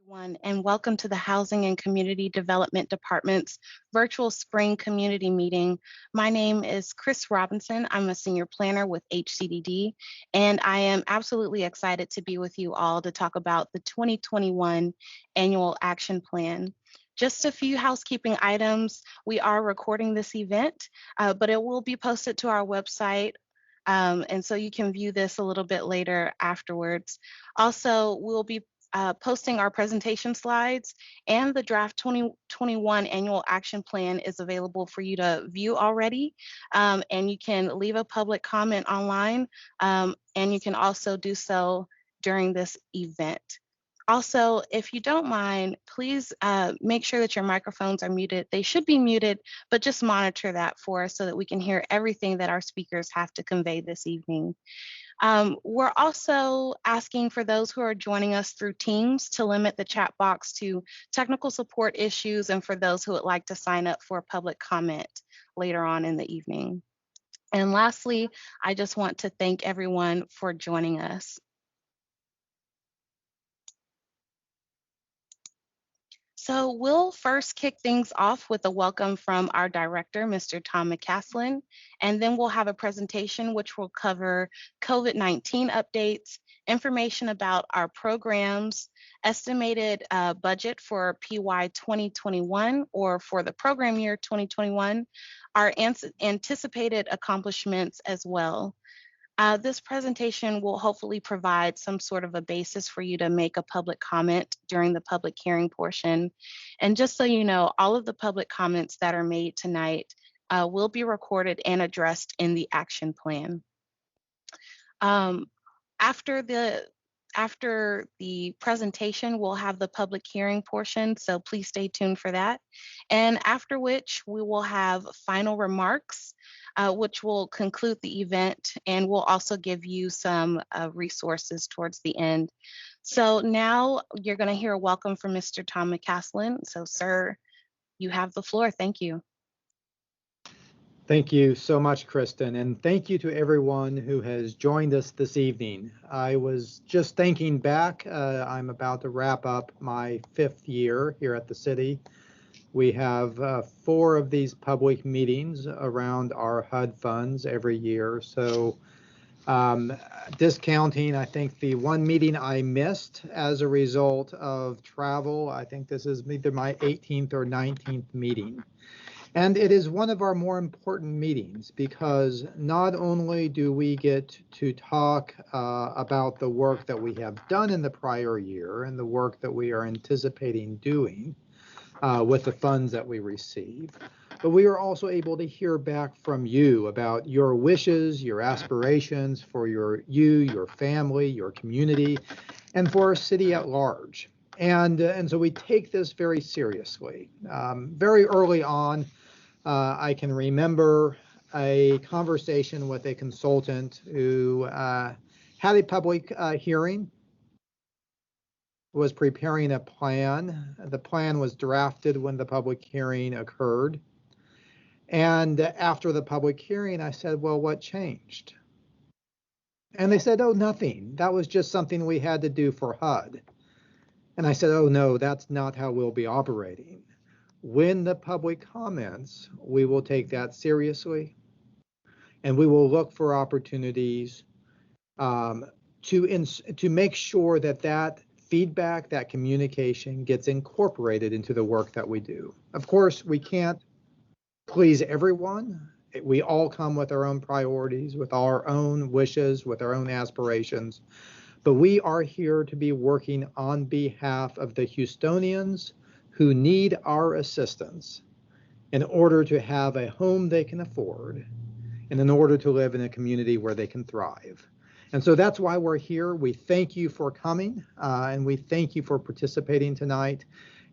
everyone, and welcome to the Housing and Community Development Department's virtual spring community meeting. My name is Chris Robinson. I'm a senior planner with HCDD, and I am absolutely excited to be with you all to talk about the 2021 Annual Action Plan. Just a few housekeeping items. We are recording this event, but it will be posted to our website. And so you can view this a little bit later afterwards. Also, we'll be posting our presentation slides, and the draft 2021 annual action plan is available for you to view already. And you can leave a public comment online, and you can also do so during this event. Also, if you don't mind, please make sure that your microphones are muted. They should be muted, but just monitor that for us so that we can hear everything that our speakers have to convey this evening. We're also asking for those who are joining us through Teams to limit the chat box to technical support issues and for those who would like to sign up for public comment later on in the evening. And lastly, I just want to thank everyone for joining us. So we'll first kick things off with a welcome from our director, Mr. Tom McCaslin, and then we'll have a presentation which will cover COVID-19 updates, information about our programs, estimated budget for PY 2021 or for the program year 2021, our anticipated accomplishments as well. This presentation will hopefully provide some sort of a basis for you to make a public comment during the public hearing portion. And just so you know, all of the public comments that are made tonight will be recorded and addressed in the action plan. After the presentation, we'll have the public hearing portion, so please stay tuned for that. And after which we will have final remarks, which will conclude the event, and we'll also give you some resources towards the end. So now you're going to hear a welcome from Mr. Tom McCaslin. So sir, you have the floor. Thank you. Thank you so much, Kristen, and thank you to everyone who has joined us this evening. I was just thinking back, I'm about to wrap up my 5th year here at the city. We have 4 of these public meetings around our HUD funds every year. So discounting, I think the one meeting I missed as a result of travel, I think this is either my 18th or 19th meeting. And it is one of our more important meetings because not only do we get to talk about the work that we have done in the prior year and the work that we are anticipating doing with the funds that we receive, but we are also able to hear back from you about your wishes, your aspirations for your family, your community, and for our city at large. And so we take this very seriously. Very early on, I can remember a conversation with a consultant who had a public hearing, was preparing a plan. The plan was drafted when the public hearing occurred. And after the public hearing, I said, well, what changed? And they said, oh, nothing. That was just something we had to do for HUD. And I said, oh, no, that's not how we'll be operating. When the public comments, we will take that seriously, and we will look for opportunities to make sure that that feedback, that communication gets incorporated into the work that we do. Of course, we can't please everyone. We all come with our own priorities, with our own wishes, with our own aspirations, but we are here to be working on behalf of the Houstonians who need our assistance in order to have a home they can afford and in order to live in a community where they can thrive. And so that's why we're here. We thank you for coming and we thank you for participating tonight.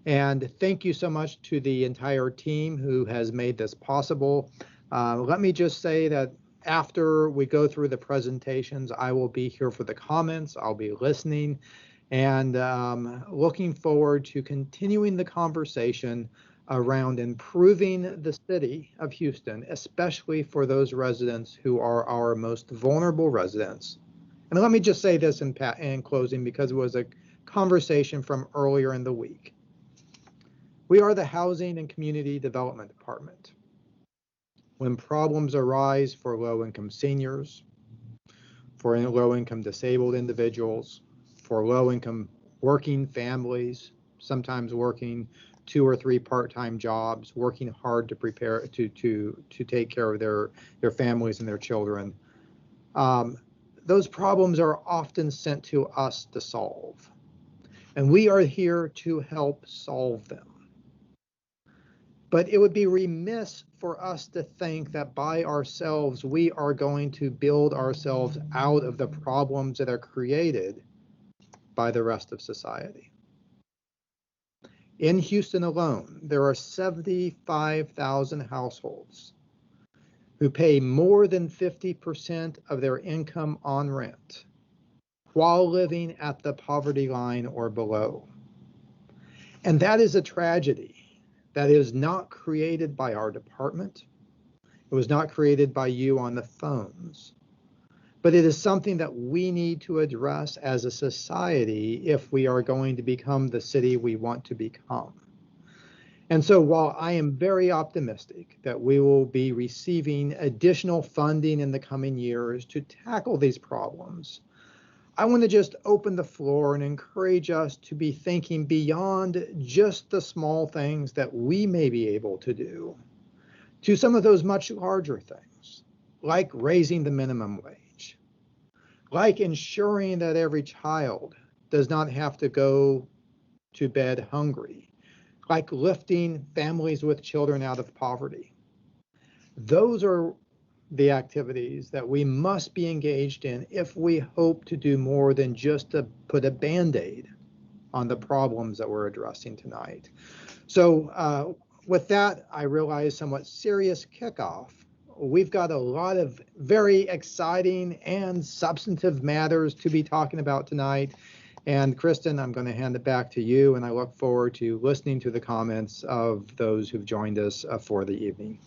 And thank you so much to the entire team who has made this possible. Let me just say that after we go through the presentations, I will be here for the comments. I'll be listening and looking forward to continuing the conversation around improving the city of Houston, especially for those residents who are our most vulnerable residents. And let me just say this in closing, because it was a conversation from earlier in the week. We are the Housing and Community Development Department. When problems arise for low-income seniors, for low-income disabled individuals, for low-income working families, sometimes working 2 or 3 part-time jobs, working hard to prepare to take care of their families and their children. Those problems are often sent to us to solve, and we are here to help solve them. But it would be remiss for us to think that by ourselves we are going to build ourselves out of the problems that are created by the rest of society. In Houston alone, there are 75,000 households who pay more than 50% of their income on rent while living at the poverty line or below. And that is a tragedy that is not created by our department. It was not created by you on the phones. But it is something that we need to address as a society if we are going to become the city we want to become. And so while I am very optimistic that we will be receiving additional funding in the coming years to tackle these problems, I want to just open the floor and encourage us to be thinking beyond just the small things that we may be able to do to some of those much larger things, like raising the minimum wage, like ensuring that every child does not have to go to bed hungry, like lifting families with children out of poverty. Those are the activities that we must be engaged in if we hope to do more than just to put a Band-Aid on the problems that we're addressing tonight. So with that, I realize somewhat serious kickoff. We've got a lot of very exciting and substantive matters to be talking about tonight. And Kristen, I'm going to hand it back to you, and I look forward to listening to the comments of those who've joined us for the evening.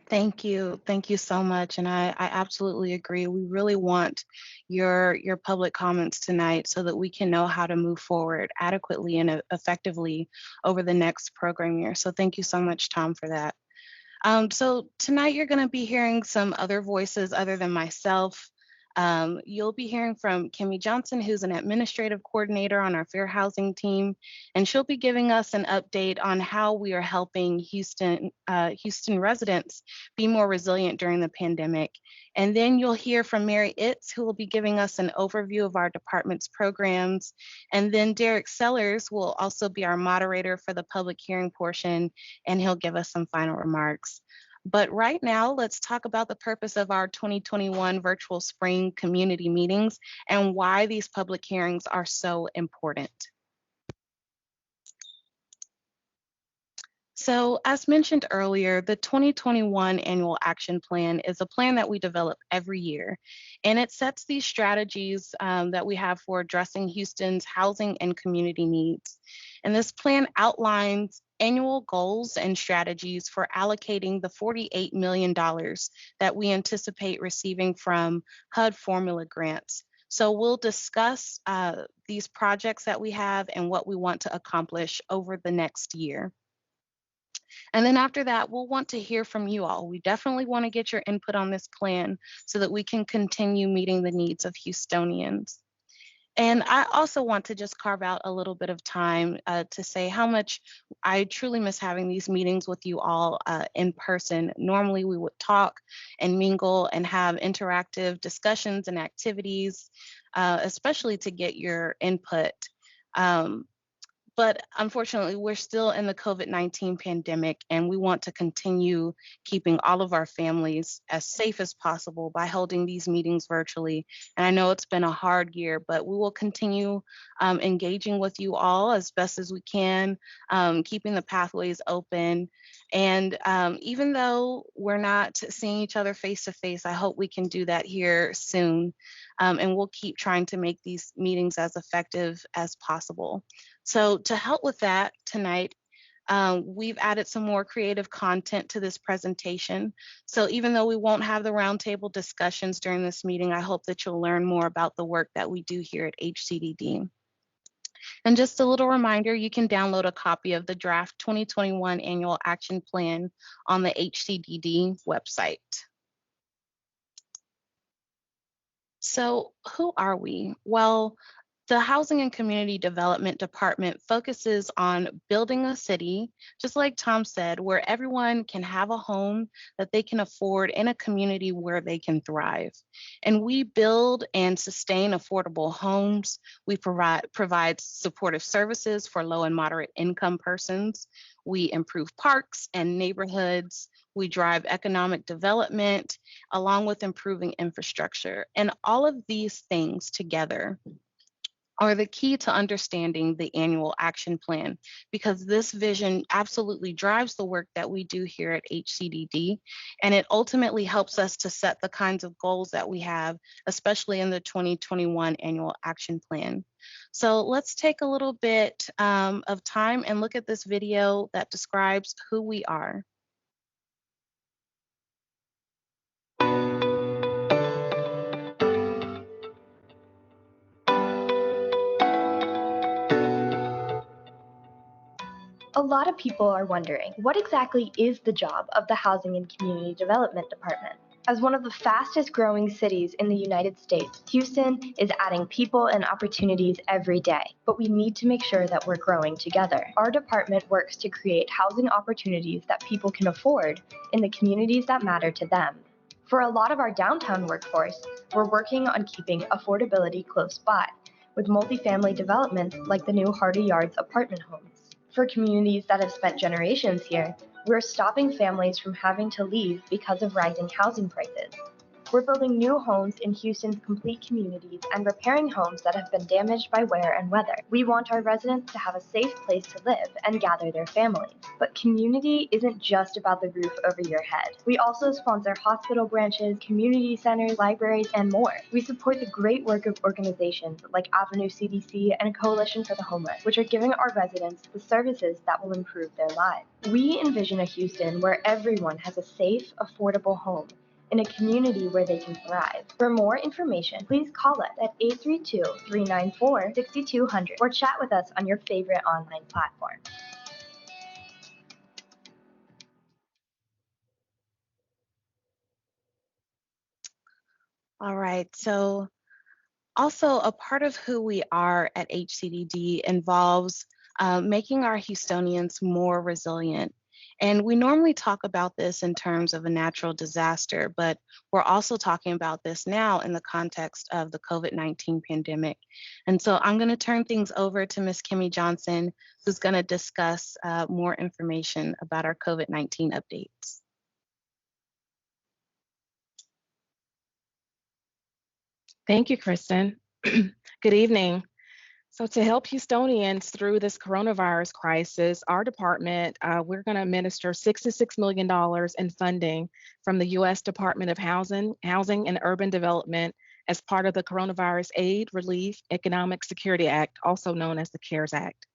Thank you. Thank you so much. And I absolutely agree. We really want your public comments tonight so that we can know how to move forward adequately and effectively over the next program year. So thank you so much, Tom, for that. So tonight you're going to be hearing some other voices other than myself. You'll be hearing from Kimmy Johnson, who's an administrative coordinator on our fair housing team, and she'll be giving us an update on how we are helping Houston residents be more resilient during the pandemic. And then you'll hear from Mary Itz, who will be giving us an overview of our department's programs. And then Derek Sellers will also be our moderator for the public hearing portion, and he'll give us some final remarks. But right now, let's talk about the purpose of our 2021 virtual spring community meetings and why these public hearings are so important. So as mentioned earlier, the 2021 Annual Action Plan is a plan that we develop every year, and it sets these strategies that we have for addressing Houston's housing and community needs. And this plan outlines annual goals and strategies for allocating the $48 million that we anticipate receiving from HUD formula grants. So we'll discuss these projects that we have and what we want to accomplish over the next year. And then after that, we'll want to hear from you all. We definitely want to get your input on this plan so that we can continue meeting the needs of Houstonians. And I also want to just carve out a little bit of time to say how much I truly miss having these meetings with you all in person. Normally we would talk and mingle and have interactive discussions and activities, especially to get your input. But unfortunately, we're still in the COVID-19 pandemic, and we want to continue keeping all of our families as safe as possible by holding these meetings virtually. And I know it's been a hard year, but we will continue engaging with you all as best as we can, keeping the pathways open. And even though we're not seeing each other face to face, I hope we can do that here soon. And we'll keep trying to make these meetings as effective as possible. So to help with that tonight, We've added some more creative content to this presentation. So even though we won't have the roundtable discussions during this meeting, I hope that you'll learn more about the work that we do here at HCDD. And just a little reminder, you can download a copy of the draft 2021 Annual Action Plan on the HCDD website. So who are we? Well, the Housing and Community Development Department focuses on building a city, just like Tom said, where everyone can have a home that they can afford in a community where they can thrive. And we build and sustain affordable homes. We provide supportive services for low and moderate income persons. We improve parks and neighborhoods. We drive economic development along with improving infrastructure. And all of these things together are the key to understanding the annual action plan, because this vision absolutely drives the work that we do here at HCDD, and it ultimately helps us to set the kinds of goals that we have, especially in the 2021 annual action plan. So let's take a little bit of time and look at this video that describes who we are. A lot of people are wondering, what exactly is the job of the Housing and Community Development Department? As one of the fastest growing cities in the United States, Houston is adding people and opportunities every day, but we need to make sure that we're growing together. Our department works to create housing opportunities that people can afford in the communities that matter to them. For a lot of our downtown workforce, we're working on keeping affordability close by, with multifamily developments like the new Hardy Yards apartment homes. For communities that have spent generations here, we're stopping families from having to leave because of rising housing prices. We're building new homes in Houston's complete communities and repairing homes that have been damaged by wear and weather. We want our residents to have a safe place to live and gather their families. But community isn't just about the roof over your head. We also sponsor hospital branches, community centers, libraries, and more. We support the great work of organizations like Avenue CDC and Coalition for the Homeless, which are giving our residents the services that will improve their lives. We envision a Houston where everyone has a safe, affordable home in a community where they can thrive. For more information, please call us at 832-394-6200 or chat with us on your favorite online platform. All right, so also a part of who we are at HCDD involves making our Houstonians more resilient. And we normally talk about this in terms of a natural disaster, but we're also talking about this now in the context of the COVID-19 pandemic. And so I'm going to turn things over to Ms. Kimmy Johnson, who's going to discuss more information about our COVID-19 updates. Thank you, Kristen. Good evening. So to help Houstonians through this coronavirus crisis, our department, we're going to administer $66 million in funding from the U.S. Department of Housing and Urban Development as part of the Coronavirus Aid, Relief, Economic Security Act, also known as the CARES Act.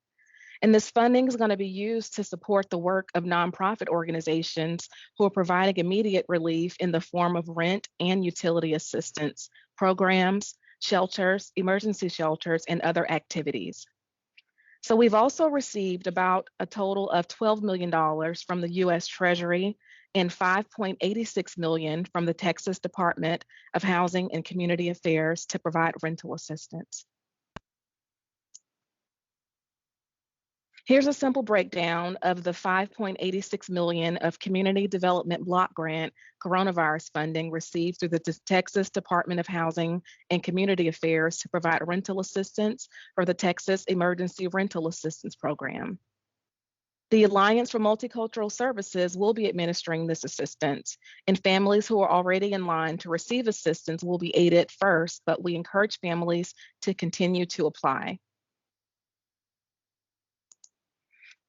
And this funding is going to be used to support the work of nonprofit organizations who are providing immediate relief in the form of rent and utility assistance programs, shelters, emergency shelters, and other activities. So we've also received about a total of $12 million from the U.S. Treasury and $5.86 million from the Texas Department of Housing and Community Affairs to provide rental assistance. Here's a simple breakdown of the $5.86 million of Community Development Block Grant coronavirus funding received through the Texas Department of Housing and Community Affairs to provide rental assistance for the Texas Emergency Rental Assistance Program. The Alliance for Multicultural Services will be administering this assistance, and families who are already in line to receive assistance will be aided first, but we encourage families to continue to apply.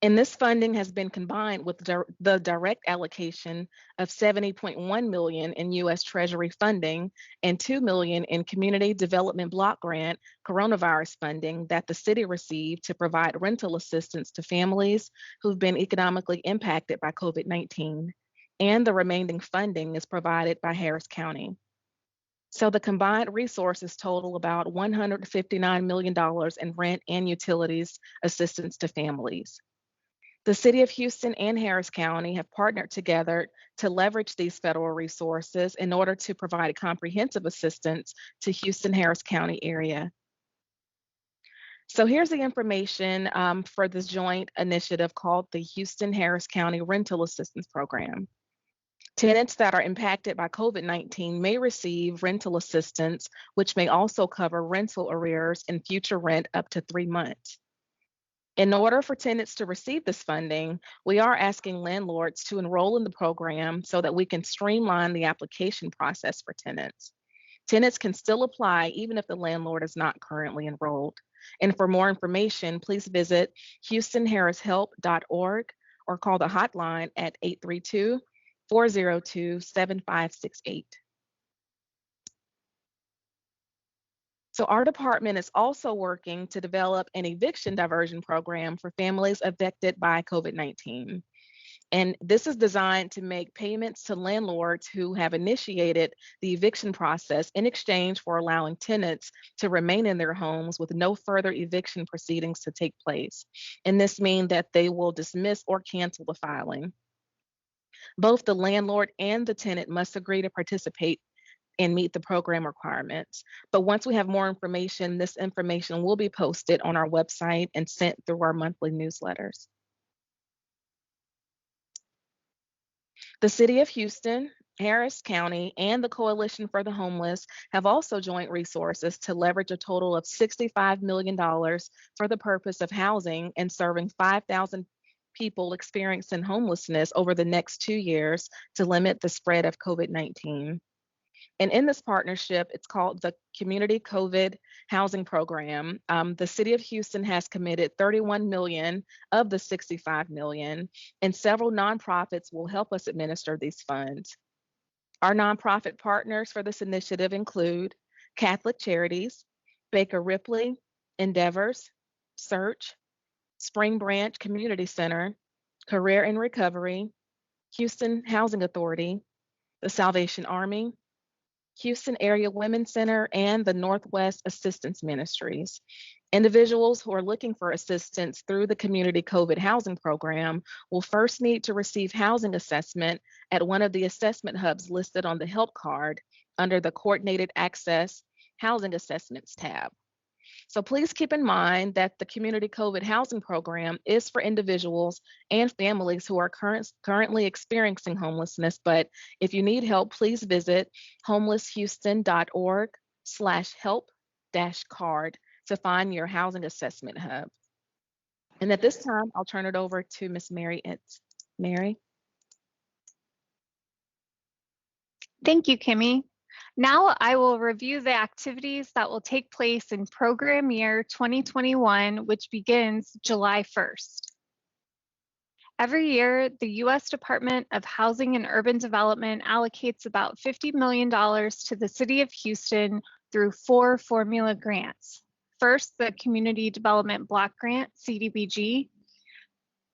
And this funding has been combined with the direct allocation of $70.1 million in U.S. Treasury funding and $2 million in Community Development Block Grant coronavirus funding that the city received to provide rental assistance to families who've been economically impacted by COVID-19. And the remaining funding is provided by Harris County. So the combined resources total about $159 million in rent and utilities assistance to families. The City of Houston and Harris County have partnered together to leverage these federal resources in order to provide comprehensive assistance to Houston-Harris County area. So here's the information for this joint initiative called the Houston-Harris County Rental Assistance Program. Tenants that are impacted by COVID-19 may receive rental assistance, which may also cover rental arrears and future rent up to 3 months. In order for tenants to receive this funding, we are asking landlords to enroll in the program so that we can streamline the application process for tenants. Tenants can still apply even if the landlord is not currently enrolled. And for more information, please visit houstonharrishelp.org or call the hotline at 832-402-7568. So our department is also working to develop an eviction diversion program for families affected by COVID-19. And this is designed to make payments to landlords who have initiated the eviction process in exchange for allowing tenants to remain in their homes with no further eviction proceedings to take place. And this means that they will dismiss or cancel the filing. Both the landlord and the tenant must agree to participate and meet the program requirements. But once we have more information, this information will be posted on our website and sent through our monthly newsletters. The City of Houston, Harris County, and the Coalition for the Homeless have also joined resources to leverage a total of $65 million for the purpose of housing and serving 5,000 people experiencing homelessness over the next 2 years to limit the spread of COVID-19. And in this partnership, it's called the Community COVID Housing Program. The City of Houston has committed $31 million of the $65 million, and several nonprofits will help us administer these funds. Our nonprofit partners for this initiative include Catholic Charities, Baker Ripley, Endeavors, Search, Spring Branch Community Center, Career and Recovery, Houston Housing Authority, the Salvation Army, Houston Area Women's Center, and the Northwest Assistance Ministries. Individuals who are looking for assistance through the Community COVID Housing Program will first need to receive housing assessment at one of the assessment hubs listed on the help card under the Coordinated Access Housing Assessments tab. So please keep in mind that the Community COVID Housing Program is for individuals and families who are currently experiencing homelessness, but if you need help, please visit homelesshouston.org/help-card to find your housing assessment hub. And at this time, I'll turn it over to Ms. Mary Itz. Mary? Thank you, Kimmy. Now I will review the activities that will take place in program year 2021, which begins July 1st. Every year, the U.S. Department of Housing and Urban Development allocates about $50 million to the City of Houston through 4 formula grants. First, the Community Development Block Grant, CDBG,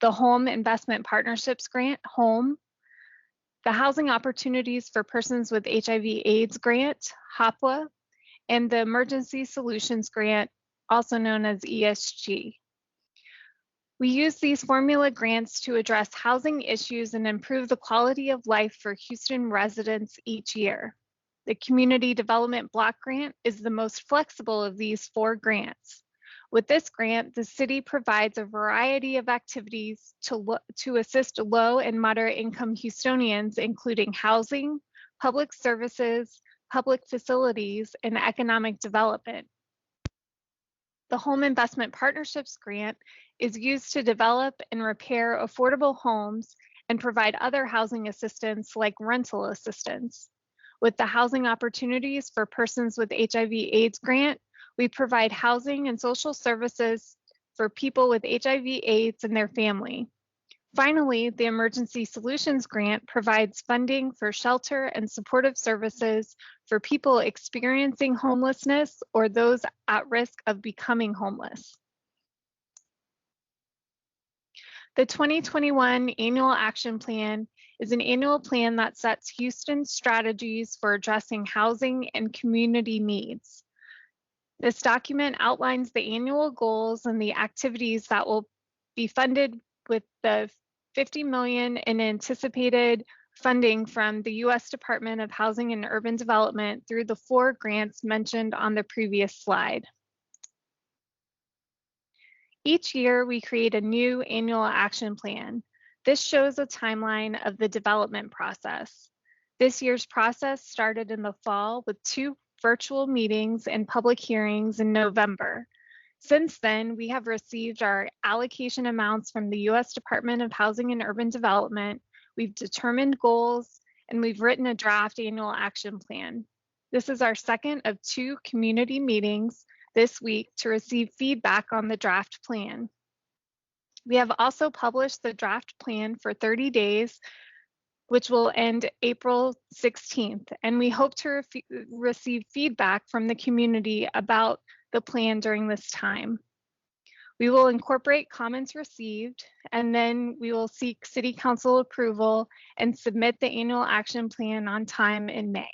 the Home Investment Partnerships Grant, HOME, the Housing Opportunities for Persons with HIV/AIDS Grant, HOPWA, and the Emergency Solutions Grant, also known as ESG. We use these formula grants to address housing issues and improve the quality of life for Houston residents each year. The Community Development Block Grant is the most flexible of these 4 grants. With this grant, the city provides a variety of activities to assist low and moderate income Houstonians, including housing, public services, public facilities, and economic development. The Home Investment Partnerships Grant is used to develop and repair affordable homes and provide other housing assistance like rental assistance. With the Housing Opportunities for Persons with HIV/AIDS Grant, we provide housing and social services for people with HIV/AIDS and their family. Finally, the Emergency Solutions Grant provides funding for shelter and supportive services for people experiencing homelessness or those at risk of becoming homeless. The 2021 Annual Action Plan is an annual plan that sets Houston's strategies for addressing housing and community needs. This document outlines the annual goals and the activities that will be funded with the $50 million in anticipated funding from the U.S. Department of Housing and Urban Development through the 4 grants mentioned on the previous slide. Each year, we create a new annual action plan. This shows a timeline of the development process. This year's process started in the fall with 2 virtual meetings and public hearings in November. Since then, we have received our allocation amounts from the U.S. Department of Housing and Urban Development. We've determined goals, and we've written a draft annual action plan. This is our second of 2 community meetings this week to receive feedback on the draft plan. We have also published the draft plan for 30 days, which will end April 16th, and we hope to receive feedback from the community about the plan during this time. We will incorporate comments received, and then we will seek City Council approval and submit the annual action plan on time in May.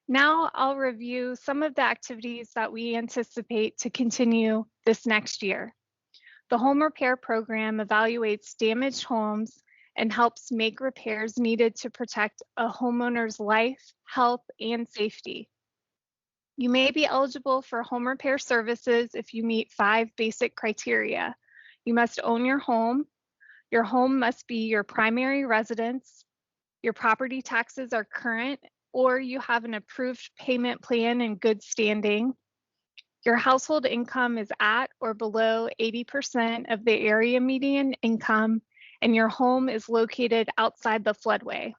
Now I'll review some of the activities that we anticipate to continue this next year. The Home Repair Program evaluates damaged homes and helps make repairs needed to protect a homeowner's life, health, and safety. You may be eligible for home repair services if you meet 5 basic criteria. You must own your home must be your primary residence, your property taxes are current, or you have an approved payment plan in good standing. Your household income is at or below 80% of the area median income, and your home is located outside the floodway.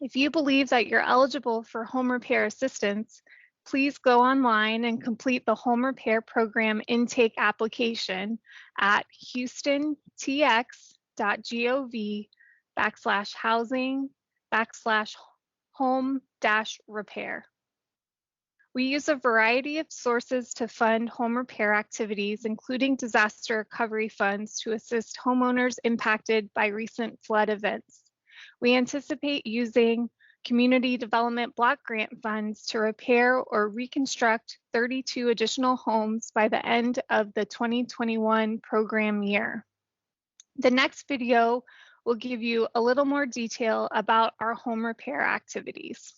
If you believe that you're eligible for home repair assistance, please go online and complete the Home Repair Program intake application at houstontx.gov/housing/home-repair. We use a variety of sources to fund home repair activities, including disaster recovery funds to assist homeowners impacted by recent flood events. We anticipate using Community Development Block Grant funds to repair or reconstruct 32 additional homes by the end of the 2021 program year. The next video will give you a little more detail about our home repair activities.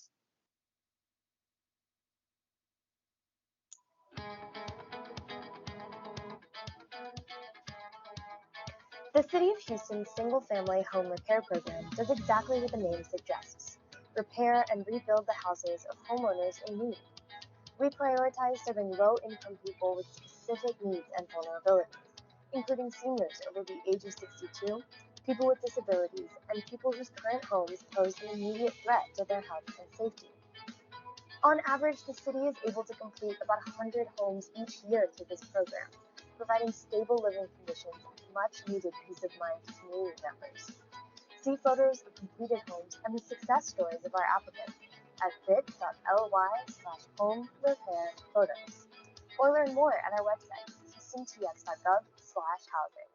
The City of Houston's single-family home repair program does exactly what the name suggests: repair and rebuild the houses of homeowners in need. We prioritize serving low-income people with specific needs and vulnerabilities, including seniors over the age of 62, people with disabilities, and people whose current homes pose an immediate threat to their health and safety. On average, the city is able to complete about 100 homes each year through this program, providing stable living conditions and much-needed peace of mind to community members. See photos of completed homes and the success stories of our applicants at bit.ly/home-repair-photos, or learn more at our website, houstontx.gov/housing.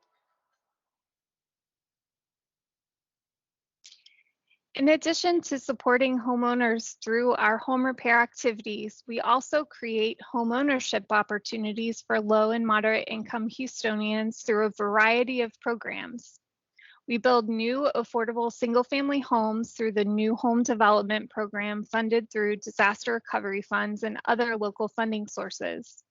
In addition to supporting homeowners through our home repair activities, we also create homeownership opportunities for low and moderate income Houstonians through a variety of programs. We build new affordable single-family homes through the New Home Development Program funded through disaster recovery funds and other local funding sources.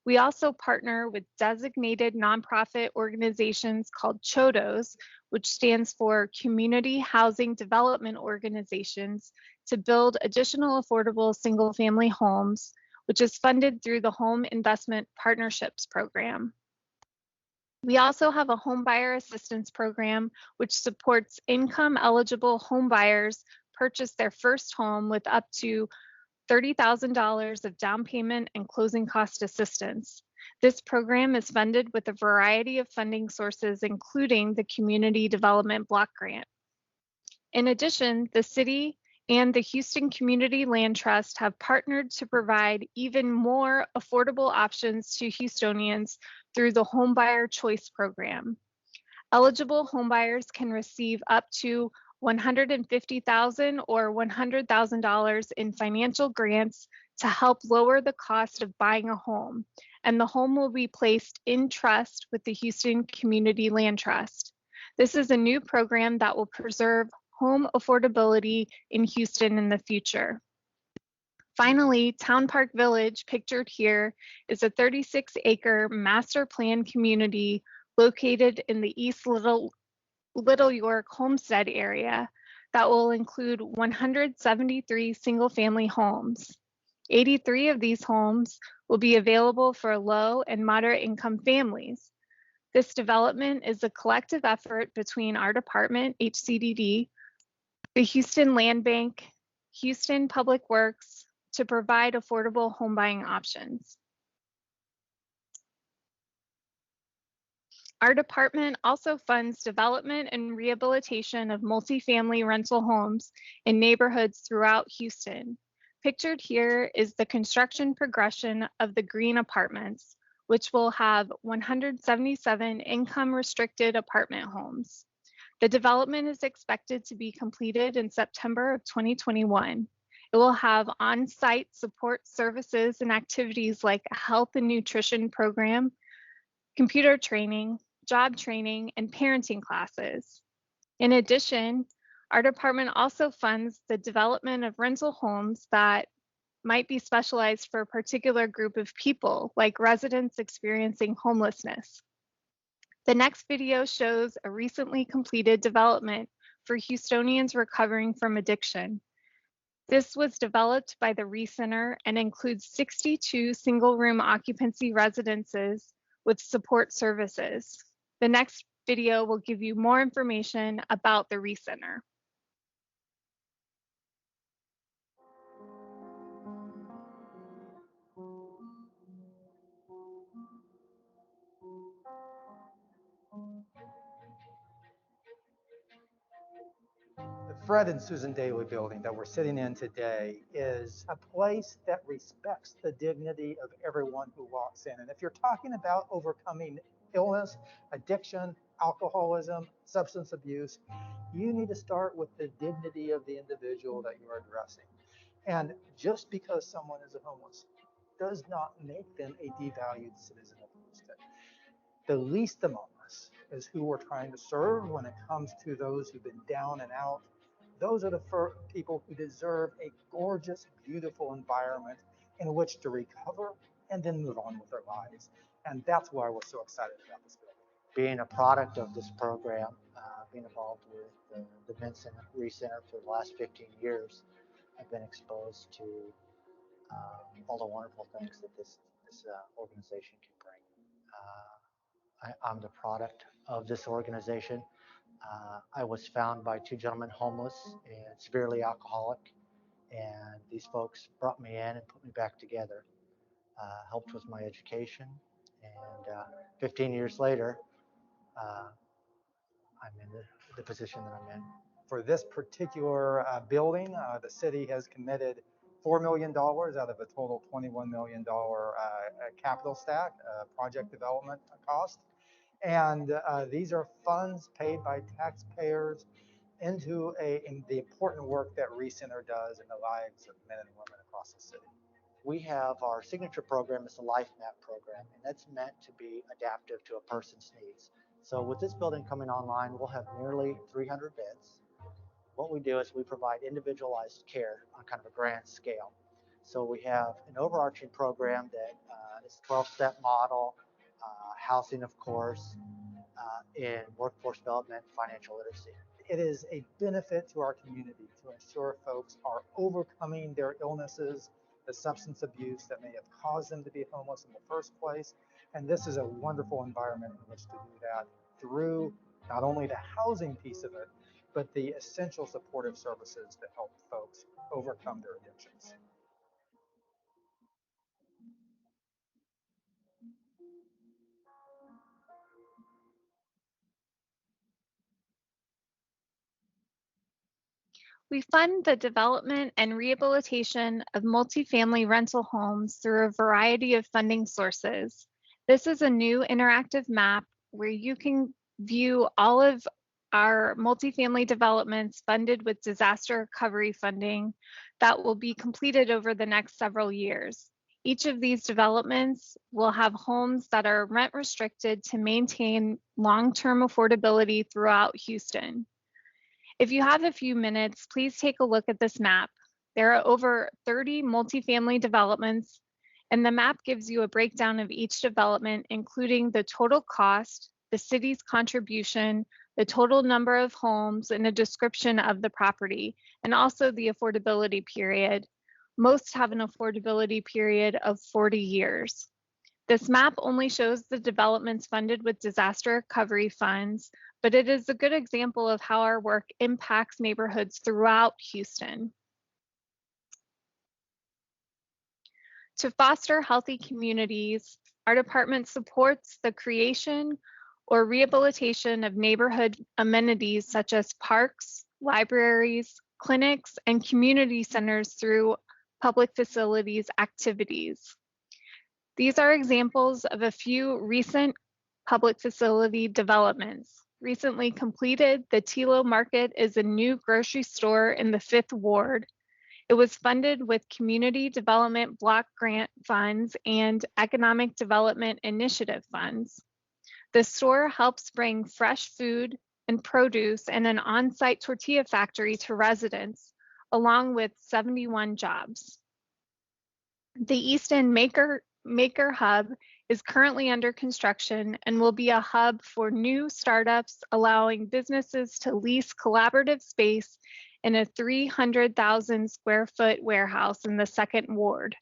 We also partner with designated nonprofit organizations called CHODOs, which stands for Community Housing Development Organizations, to build additional affordable single-family homes, which is funded through the Home Investment Partnerships Program. We also have a home buyer assistance program, which supports income-eligible home buyers purchase their first home with up to $30,000 of down payment and closing cost assistance. This program is funded with a variety of funding sources, including the Community Development Block Grant. In addition, the city and the Houston Community Land Trust have partnered to provide even more affordable options to Houstonians through the Homebuyer Choice Program. Eligible homebuyers can receive up to $150,000 or $100,000 in financial grants to help lower the cost of buying a home, and the home will be placed in trust with the Houston Community Land Trust. This is a new program that will preserve home affordability in Houston in the future. Finally, Town Park Village, pictured here, is a 36-acre master plan community located in the East Little York Homestead area that will include 173 single-family homes. 83 of these homes will be available for low and moderate income families. This development is a collective effort between our department, HCDD, the Houston Land Bank, Houston Public Works, to provide affordable home buying options. Our department also funds development and rehabilitation of multifamily rental homes in neighborhoods throughout Houston. Pictured here is the construction progression of the Green Apartments, which will have 177 income-restricted apartment homes. The development is expected to be completed in September of 2021. It will have on-site support services and activities like a health and nutrition program, computer training, job training, and parenting classes. In addition, our department also funds the development of rental homes that might be specialized for a particular group of people, like residents experiencing homelessness. The next video shows a recently completed development for Houstonians recovering from addiction. This was developed by the Recenter and includes 62 single-room occupancy residences with support services. The next video will give you more information about the Recenter. The Fred and Susan Daly building that we're sitting in today is a place that respects the dignity of everyone who walks in. And if you're talking about overcoming illness, addiction, alcoholism, substance abuse, you need to start with the dignity of the individual that you're addressing. And just because someone is homeless does not make them a devalued citizen of Houston. The least among us is who we're trying to serve when it comes to those who've been down and out. Those are the people who deserve a gorgeous, beautiful environment in which to recover and then move on with their lives. And that's why we're so excited about this building. Being a product of this program, being involved with the Vincent Recenter for the last 15 years, I've been exposed to all the wonderful things that this organization can bring. I'm the product of this organization. I was found by two gentlemen homeless and severely alcoholic, and these folks brought me in and put me back together, helped with my education, and 15 years later, I'm in the position that I'm in. For this particular building, the city has committed $4 million out of a total $21 million capital stack, project development cost. And these are funds paid by taxpayers into the important work that Recenter does in the lives of men and women across the city. We have our signature program, it's the Life Map program, and that's meant to be adaptive to a person's needs. So with this building coming online, we'll have nearly 300 beds. What we do is we provide individualized care on kind of a grand scale. So we have an overarching program that is a 12-step model, housing, of course, in workforce development, financial literacy. It is a benefit to our community to ensure folks are overcoming their illnesses, the substance abuse that may have caused them to be homeless in the first place. And this is a wonderful environment in which to do that through not only the housing piece of it, but the essential supportive services that help folks overcome their addictions. We fund the development and rehabilitation of multifamily rental homes through a variety of funding sources. This is a new interactive map where you can view all of our multifamily developments funded with disaster recovery funding that will be completed over the next several years. Each of these developments will have homes that are rent restricted to maintain long-term affordability throughout Houston. If you have a few minutes, please take a look at this map. There are over 30 multifamily developments, and the map gives you a breakdown of each development, including the total cost, the city's contribution, the total number of homes, and a description of the property, and also the affordability period. Most have an affordability period of 40 years. This map only shows the developments funded with disaster recovery funds, but it is a good example of how our work impacts neighborhoods throughout Houston. To foster healthy communities, our department supports the creation or rehabilitation of neighborhood amenities such as parks, libraries, clinics, and community centers through public facilities activities. These are examples of a few recent public facility developments. Recently completed, the Tilo Market is a new grocery store in the 5th Ward. It was funded with Community Development Block Grant funds and Economic Development Initiative funds. The store helps bring fresh food and produce and an on-site tortilla factory to residents, along with 71 jobs. The East End Maker Hub is currently under construction and will be a hub for new startups, allowing businesses to lease collaborative space in a 300,000 square foot warehouse in the 2nd Ward.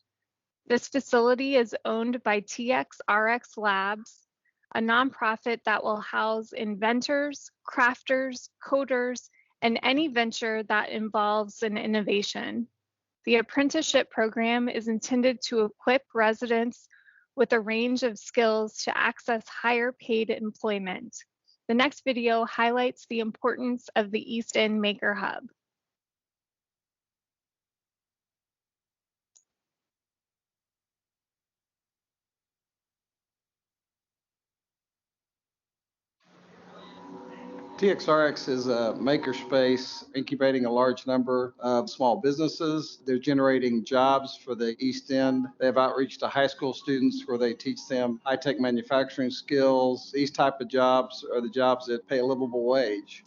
This facility is owned by TXRX Labs, a nonprofit that will house inventors, crafters, coders, and any venture that involves an innovation. The apprenticeship program is intended to equip residents with a range of skills to access higher paid employment. The next video highlights the importance of the East End Maker Hub. TXRX is a makerspace incubating a large number of small businesses. They're generating jobs for the East End. They have outreach to high school students where they teach them high-tech manufacturing skills. These type of jobs are the jobs that pay a livable wage.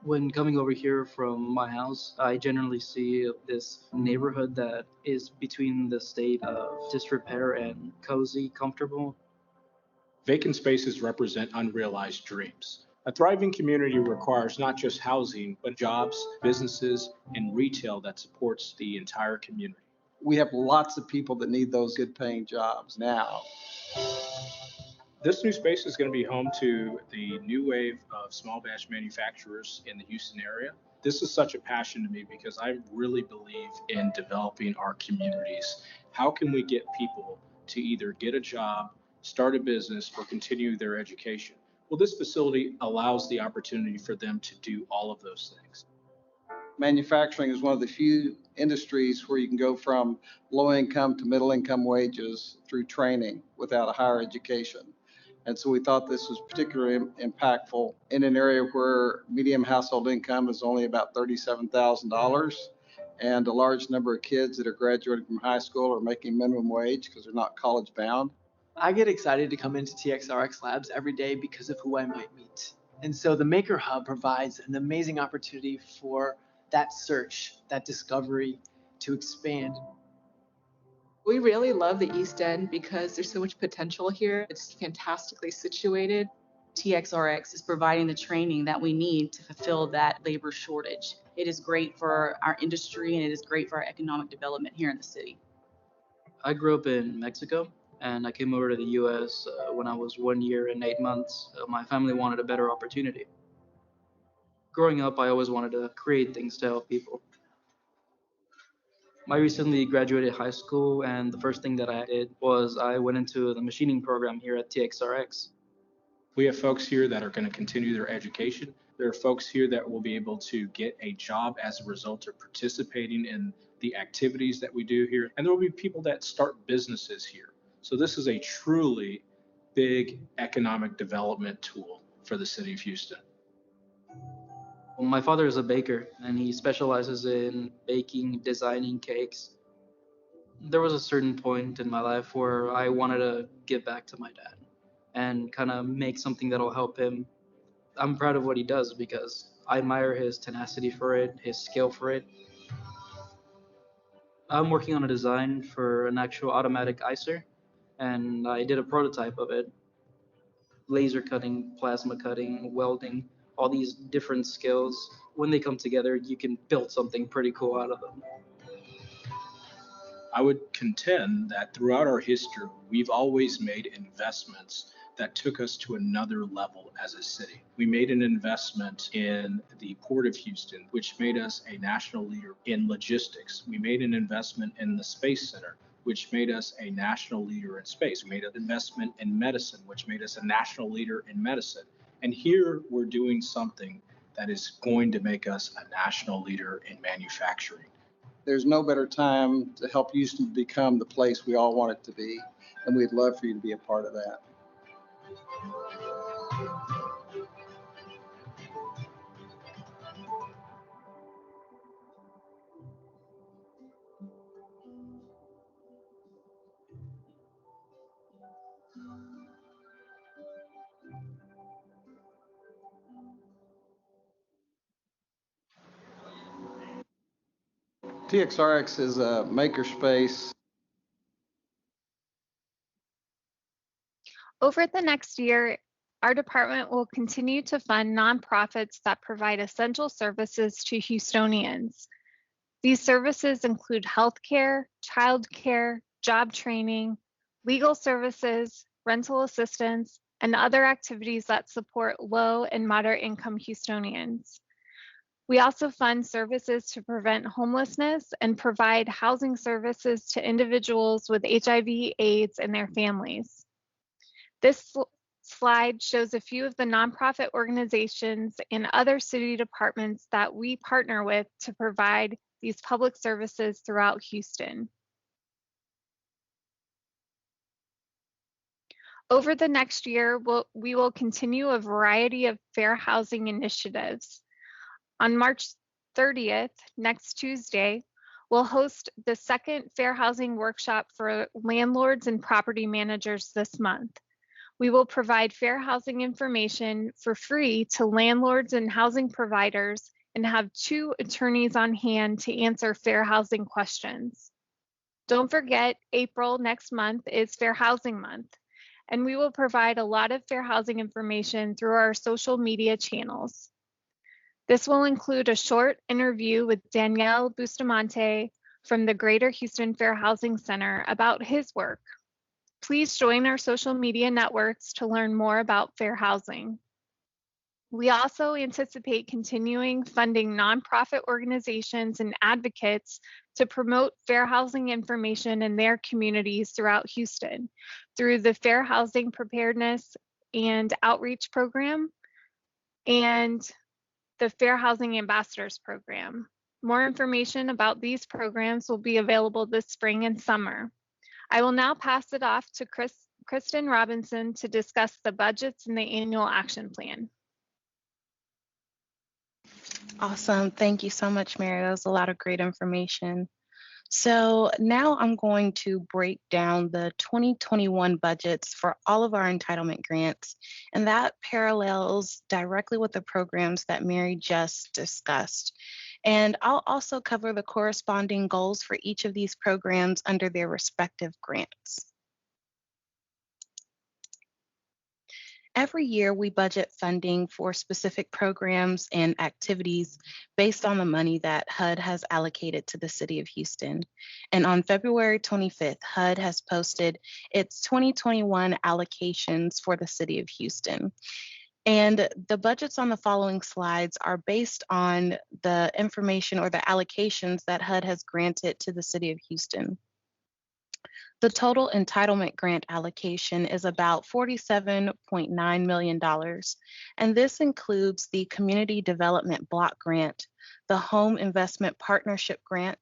When coming over here from my house, I generally see this neighborhood that is between the state of disrepair and cozy, comfortable. Vacant spaces represent unrealized dreams. A thriving community requires not just housing, but jobs, businesses, and retail that supports the entire community. We have lots of people that need those good paying jobs now. This new space is going to be home to the new wave of small batch manufacturers in the Houston area. This is such a passion to me because I really believe in developing our communities. How can we get people to either get a job, start a business, or continue their education? Well, this facility allows the opportunity for them to do all of those things. Manufacturing is one of the few industries where you can go from low income to middle income wages through training without a higher education. And so we thought this was particularly impactful in an area where median household income is only about $37,000, and a large number of kids that are graduating from high school are making minimum wage because they're not college bound. I get excited to come into TXRX Labs every day because of who I might meet. And so the Maker Hub provides an amazing opportunity for that search, that discovery to expand. We really love the East End because there's so much potential here. It's fantastically situated. TXRX is providing the training that we need to fulfill that labor shortage. It is great for our industry and it is great for our economic development here in the city. I grew up in Mexico, And I came over to the US when I was 1 year and 8 months. My family wanted a better opportunity. Growing up, I always wanted to create things to help people. I recently graduated high school, and the first thing that I did was I went into the machining program here at TXRX. We have folks here that are going to continue their education. There are folks here that will be able to get a job as a result of participating in the activities that we do here. And there will be people that start businesses here. So this is a truly big economic development tool for the city of Houston. Well, my father is a baker, and he specializes in baking, designing cakes. There was a certain point in my life where I wanted to give back to my dad and kind of make something that'll help him. I'm proud of what he does because I admire his tenacity for it, his skill for it. I'm working on a design for an actual automatic icer, and I did a prototype of it. Laser cutting, plasma cutting, welding, all these different skills. When they come together, you can build something pretty cool out of them. I would contend that throughout our history, we've always made investments that took us to another level as a city. We made an investment in the Port of Houston, which made us a national leader in logistics. We made an investment in the Space Center, which made us a national leader in space. We made an investment in medicine, which made us a national leader in medicine. And here we're doing something that is going to make us a national leader in manufacturing. There's no better time to help Houston become the place we all want it to be, and we'd love for you to be a part of that. TXRX is a makerspace. Over the next year, our department will continue to fund nonprofits that provide essential services to Houstonians. These services include healthcare, childcare, job training, legal services, rental assistance, and other activities that support low and moderate income Houstonians. We also fund services to prevent homelessness and provide housing services to individuals with HIV, AIDS, and their families. This slide shows a few of the nonprofit organizations and other city departments that we partner with to provide these public services throughout Houston. Over the next year, we will continue a variety of fair housing initiatives. On March 30th, next Tuesday, we'll host the second Fair Housing Workshop for landlords and property managers this month. We will provide fair housing information for free to landlords and housing providers and have 2 attorneys on hand to answer fair housing questions. Don't forget, April next month is Fair Housing Month, and we will provide a lot of fair housing information through our social media channels. This will include a short interview with Danielle Bustamante from the Greater Houston Fair Housing Center about his work. Please join our social media networks to learn more about fair housing. We also anticipate continuing funding nonprofit organizations and advocates to promote fair housing information in their communities throughout Houston through the Fair Housing Preparedness and Outreach Program and the Fair Housing Ambassadors Program. More information about these programs will be available this spring and summer. I will now pass it off to Kristen Robinson to discuss the budgets and the annual action plan. Awesome. Thank you so much, Mary. That was a lot of great information. So now I'm going to break down the 2021 budgets for all of our entitlement grants, and that parallels directly with the programs that Mary just discussed. And I'll also cover the corresponding goals for each of these programs under their respective grants. Every year, we budget funding for specific programs and activities based on the money that HUD has allocated to the City of Houston. And on February 25th, HUD has posted its 2021 allocations for the City of Houston. And the budgets on the following slides are based on the information or the allocations that HUD has granted to the City of Houston. The total entitlement grant allocation is about $47.9 million, and this includes the Community Development Block Grant, the Home Investment Partnership Grant,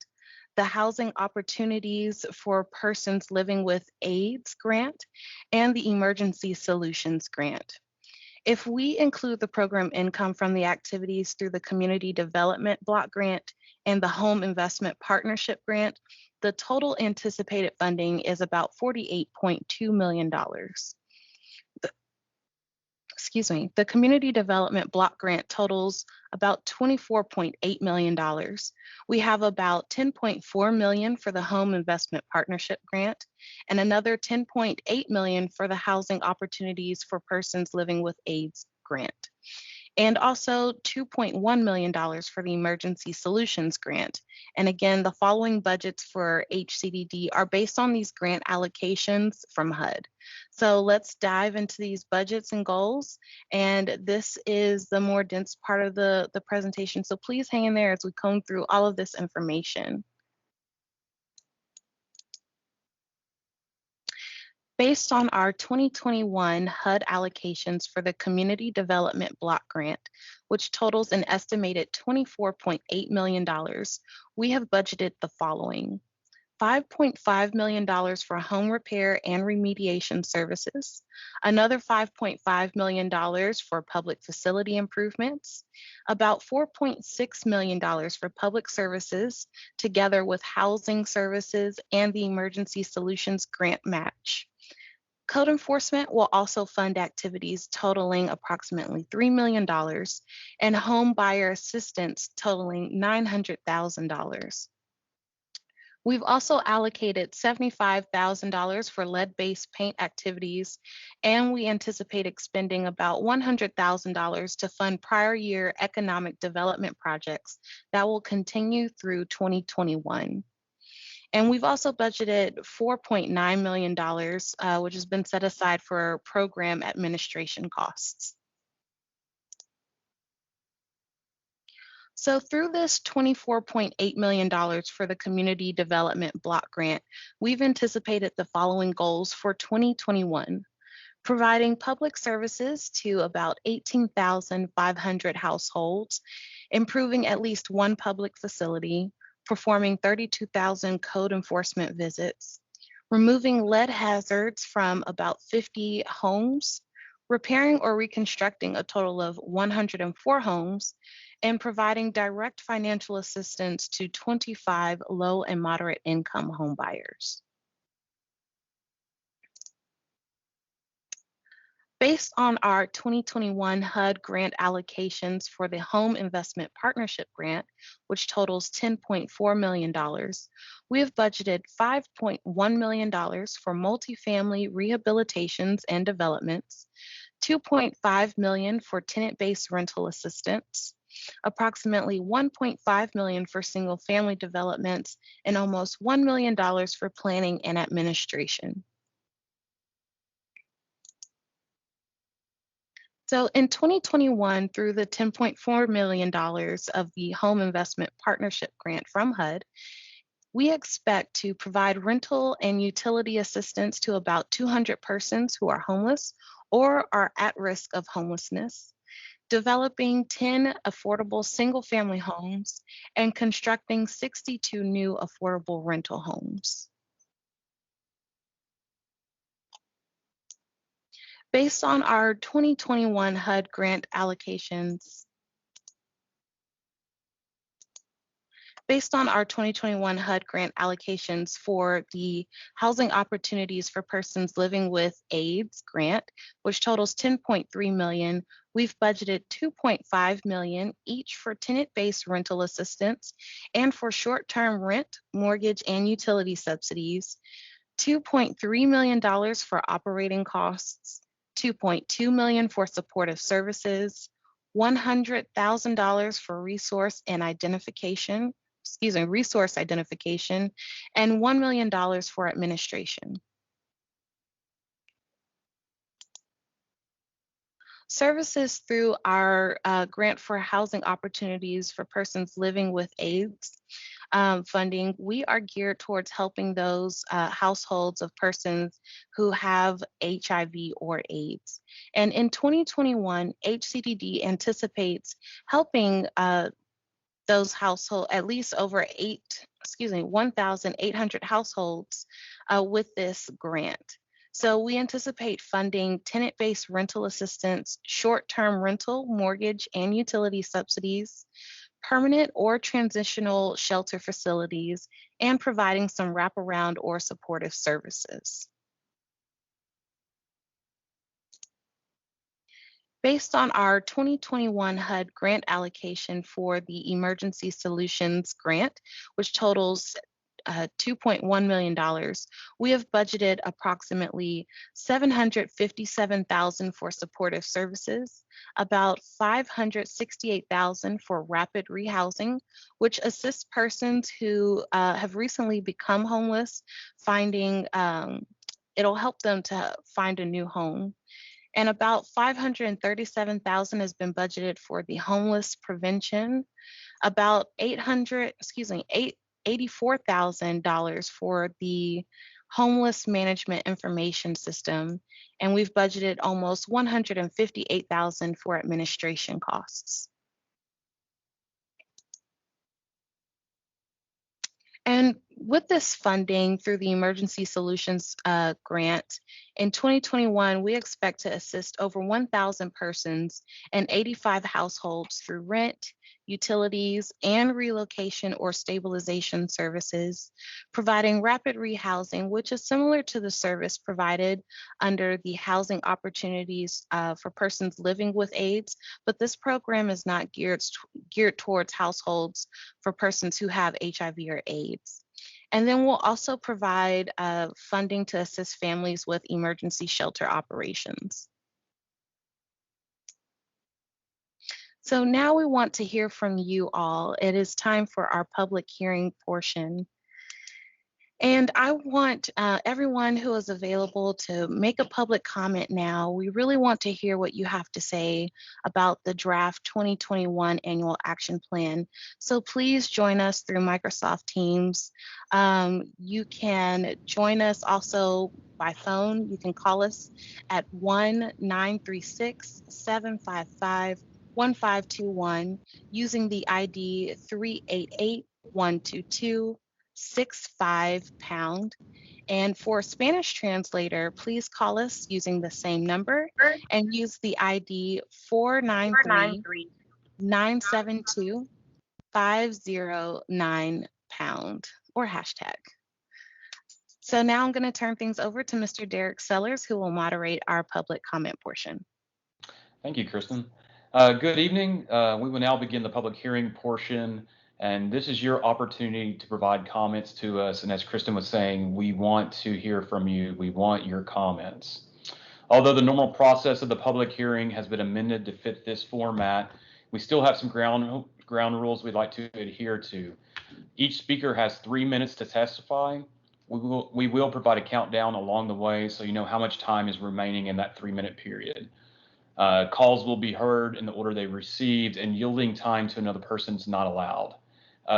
the Housing Opportunities for Persons Living with AIDS Grant, and the Emergency Solutions Grant. If we include the program income from the activities through the Community Development Block Grant and the Home Investment Partnership Grant, the total anticipated funding is about $48.2 million. The Community Development Block Grant totals about $24.8 million. We have about $10.4 million for the Home Investment Partnership Grant and another $10.8 million for the Housing Opportunities for Persons Living with AIDS Grant, and also $2.1 million for the Emergency Solutions Grant. And again, the following budgets for HCDD are based on these grant allocations from HUD. So let's dive into these budgets and goals. And this is the more dense part of the presentation. So please hang in there as we comb through all of this information. Based on our 2021 HUD allocations for the Community Development Block Grant, which totals an estimated $24.8 million, we have budgeted the following: $5.5 million for home repair and remediation services, another $5.5 million for public facility improvements, about $4.6 million for public services, together with housing services and the Emergency Solutions Grant match. Code enforcement will also fund activities totaling approximately $3 million and home buyer assistance totaling $900,000. We've also allocated $75,000 for lead-based paint activities, and we anticipate expending about $100,000 to fund prior year economic development projects that will continue through 2021. And we've also budgeted $4.9 million, which has been set aside for program administration costs. So through this $24.8 million for the Community Development Block Grant, we've anticipated the following goals for 2021: providing public services to about 18,500 households, improving at least one public facility, performing 32,000 code enforcement visits, removing lead hazards from about 50 homes, repairing or reconstructing a total of 104 homes, and providing direct financial assistance to 25 low and moderate income home buyers. Based on our 2021 HUD grant allocations for the Home Investment Partnership Grant, which totals $10.4 million, we have budgeted $5.1 million for multifamily rehabilitations and developments, $2.5 million for tenant-based rental assistance, approximately $1.5 million for single-family developments, and almost $1 million for planning and administration. So in 2021, through the $10.4 million of the Home Investment Partnership Grant from HUD, we expect to provide rental and utility assistance to about 200 persons who are homeless or are at risk of homelessness, developing 10 affordable single-family homes, and constructing 62 new affordable rental homes. Based on our 2021 HUD grant allocations, for the Housing Opportunities for Persons Living with AIDS grant, which totals $10.3 million, we've budgeted $2.5 million each for tenant-based rental assistance and for short-term rent, mortgage, and utility subsidies, $2.3 million for operating costs, $2.2 million for supportive services, $100,000 for resource identification, and $1 million for administration. Services through our grant for housing opportunities for persons living with AIDS funding, we are geared towards helping those households of persons who have HIV or AIDS. And in 2021, HCDD anticipates helping those households, at least over 1,800 households with this grant. So we anticipate funding tenant-based rental assistance, short-term rental, mortgage, and utility subsidies, permanent or transitional shelter facilities, and providing some wraparound or supportive services. Based on our 2021 HUD grant allocation for the Emergency Solutions Grant, which totals $2.1 million, we have budgeted approximately $757,000 for supportive services, about $568,000 for rapid rehousing, which assists persons who have recently become homeless, it'll help them to find a new home. And about $537,000 has been budgeted for the homeless prevention, about $84,000 for the homeless management information system, and we've budgeted almost $158,000 for administration costs. And with this funding through the Emergency Solutions Grant, in 2021, we expect to assist over 1,000 persons and 85 households through rent, utilities, and relocation or stabilization services, providing rapid rehousing, which is similar to the service provided under the housing opportunities for persons living with AIDS, but this program is not geared towards households for persons who have HIV or AIDS. And then we'll also provide funding to assist families with emergency shelter operations. So now we want to hear from you all. It is time for our public hearing portion. And I want everyone who is available to make a public comment now. We really want to hear what you have to say about the draft 2021 annual action plan. So please join us through Microsoft Teams. You can join us also by phone. You can call us at 1-936-755-1521 using the ID 388-122. 65#. And for Spanish translator, please call us using the same number and use the ID 493-972-509# or hashtag. So now I'm going to turn things over to Mr. Derek Sellers, who will moderate our public comment portion. Thank you, Kristen. Good evening. We will now begin the public hearing portion. And this is your opportunity to provide comments to us. And as Kristen was saying, we want to hear from you. We want your comments. Although the normal process of the public hearing has been amended to fit this format, we still have some ground rules we'd like to adhere to. Each speaker has 3 minutes to testify. We will provide a countdown along the way so you know how much time is remaining in that 3-minute period. Calls will be heard in the order they received, and yielding time to another person is not allowed.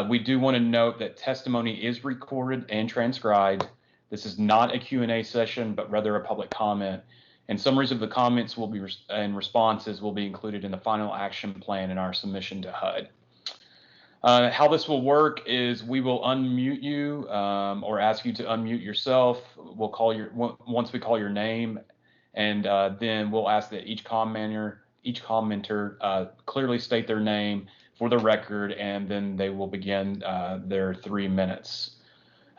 We do want to note that testimony is recorded and transcribed. This is not a Q&A session, but rather a public comment. And summaries of the comments will be and responses will be included in the final action plan in our submission to HUD. How this will work is we will unmute you or ask you to unmute yourself. We'll call once we call your name, and then we'll ask that each commenter clearly state their name for the record, and then they will begin their 3 minutes.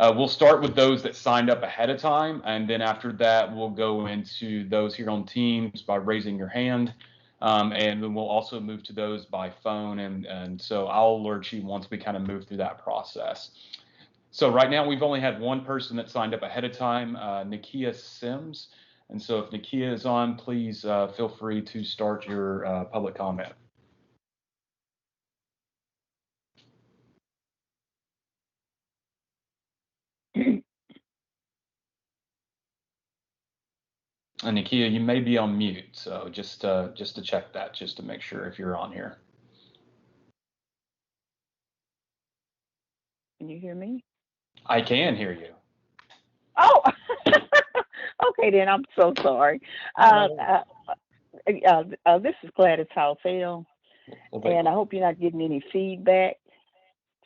We'll start with those that signed up ahead of time, and then after that, we'll go into those here on Teams by raising your hand, and then we'll also move to those by phone, and so I'll alert you once we kind of move through that process. So right now, we've only had one person that signed up ahead of time, Nakia Sims. And so if Nakia is on, please feel free to start your public comment. And Nakia, you may be on mute, so just to check that, just to make sure if you're on here. Can you hear me? I can hear you. Oh, okay then. I'm so sorry. This is Gladys Halsell, and I hope you're not getting any feedback